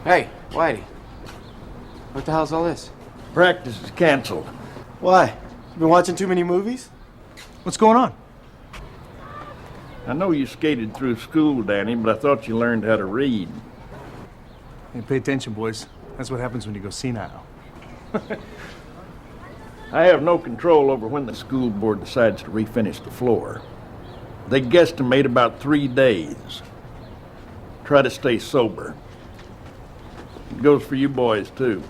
Hey, Whitey. What the hell's all this? Practice is canceled. Why? You been watching too many movies? What's going on? I know you skated through school, Danny, but I thought you learned how to read. Hey, pay attention, boys. That's what happens when you go senile. I have no control over when the school board decides to refinish the floor. They guesstimate about 3 days. Try to stay sober. It goes for you boys, too.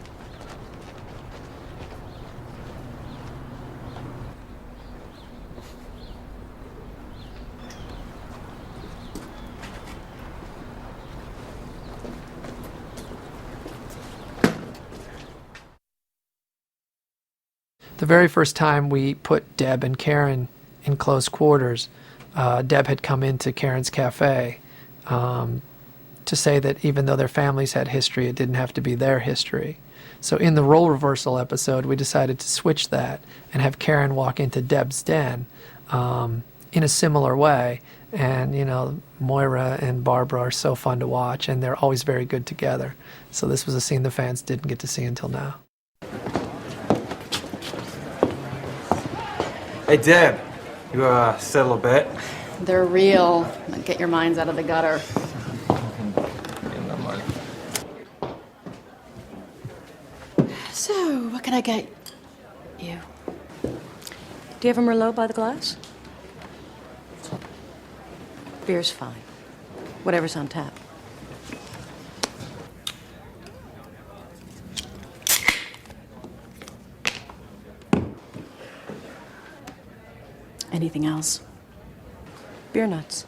The very first time we put Deb and Karen in close quarters, Deb had come into Karen's cafe to say that even though their families had history, it didn't have to be their history. So in the role reversal episode, we decided to switch that and have Karen walk into Deb's den in a similar way. And, you know, Moira and Barbara are so fun to watch, and they're always very good together. So this was a scene the fans didn't get to see until now. Hey, Deb. You, settle a bet? They're real. Get your minds out of the gutter. So, what can I get you? Do you have a Merlot by the glass? Beer's fine. Whatever's on tap. Anything else? Beer nuts.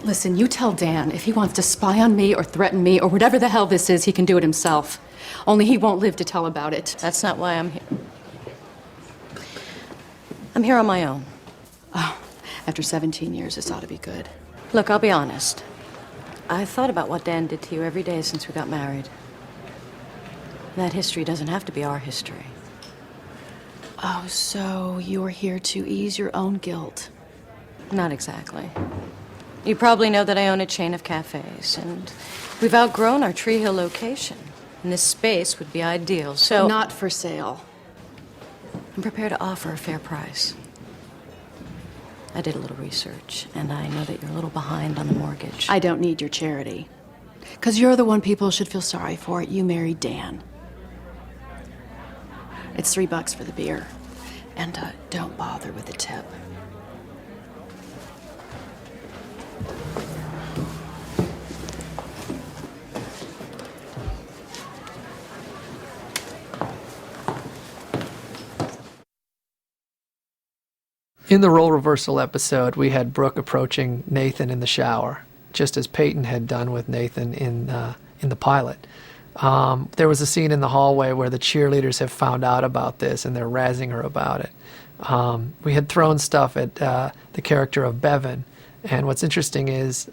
Listen, you tell Dan if he wants to spy on me or threaten me or whatever the hell this is, he can do it himself. Only he won't live to tell about it. That's not why I'm here. I'm here on my own. Oh, after 17 years, this ought to be good. Look, I'll be honest. I thought about what Dan did to you every day since we got married. That history doesn't have to be our history. Oh, so you're here to ease your own guilt? Not exactly. You probably know that I own a chain of cafes, and we've outgrown our Tree Hill location. And this space would be ideal, so... Not for sale. I'm prepared to offer a fair price. I did a little research, and I know that you're a little behind on the mortgage. I don't need your charity. Because you're the one people should feel sorry for. You married Dan. It's $3 for the beer. And don't bother with the tip. In the role reversal episode, we had Brooke approaching Nathan in the shower, just as Peyton had done with Nathan in the pilot. There was a scene in the hallway where the cheerleaders have found out about this and they're razzing her about it. We had thrown stuff at the character of Bevan, and what's interesting is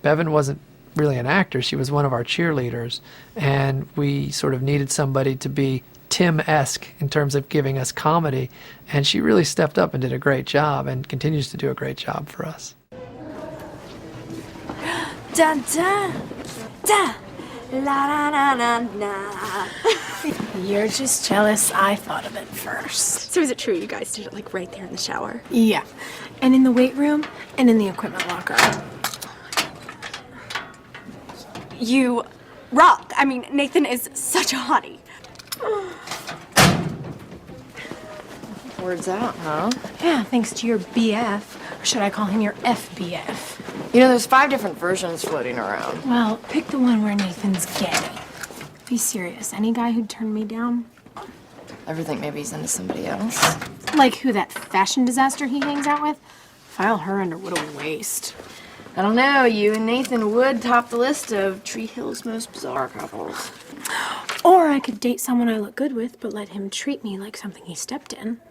Bevan wasn't really an actor. She was one of our cheerleaders, and we sort of needed somebody to be Tim-esque in terms of giving us comedy, and she really stepped up and did a great job and continues to do a great job for us. Da da da la la la la la. You're just jealous I thought of it first. So is it true you guys did it like right there in the shower? Yeah, and in the weight room and in the equipment locker. You rock. I mean, Nathan is such a hottie. Words out, huh? Yeah, thanks to your BF. Or should I call him your FBF? You know, there's 5 different versions floating around. Well, pick the one where Nathan's gay. Be serious. Any guy who'd turn me down? Ever think maybe he's into somebody else? Like who, that fashion disaster he hangs out with? File her under what a waste. I don't know. You and Nathan would top the list of Tree Hill's most bizarre couples. Or I could date someone I look good with, but let him treat me like something he stepped in.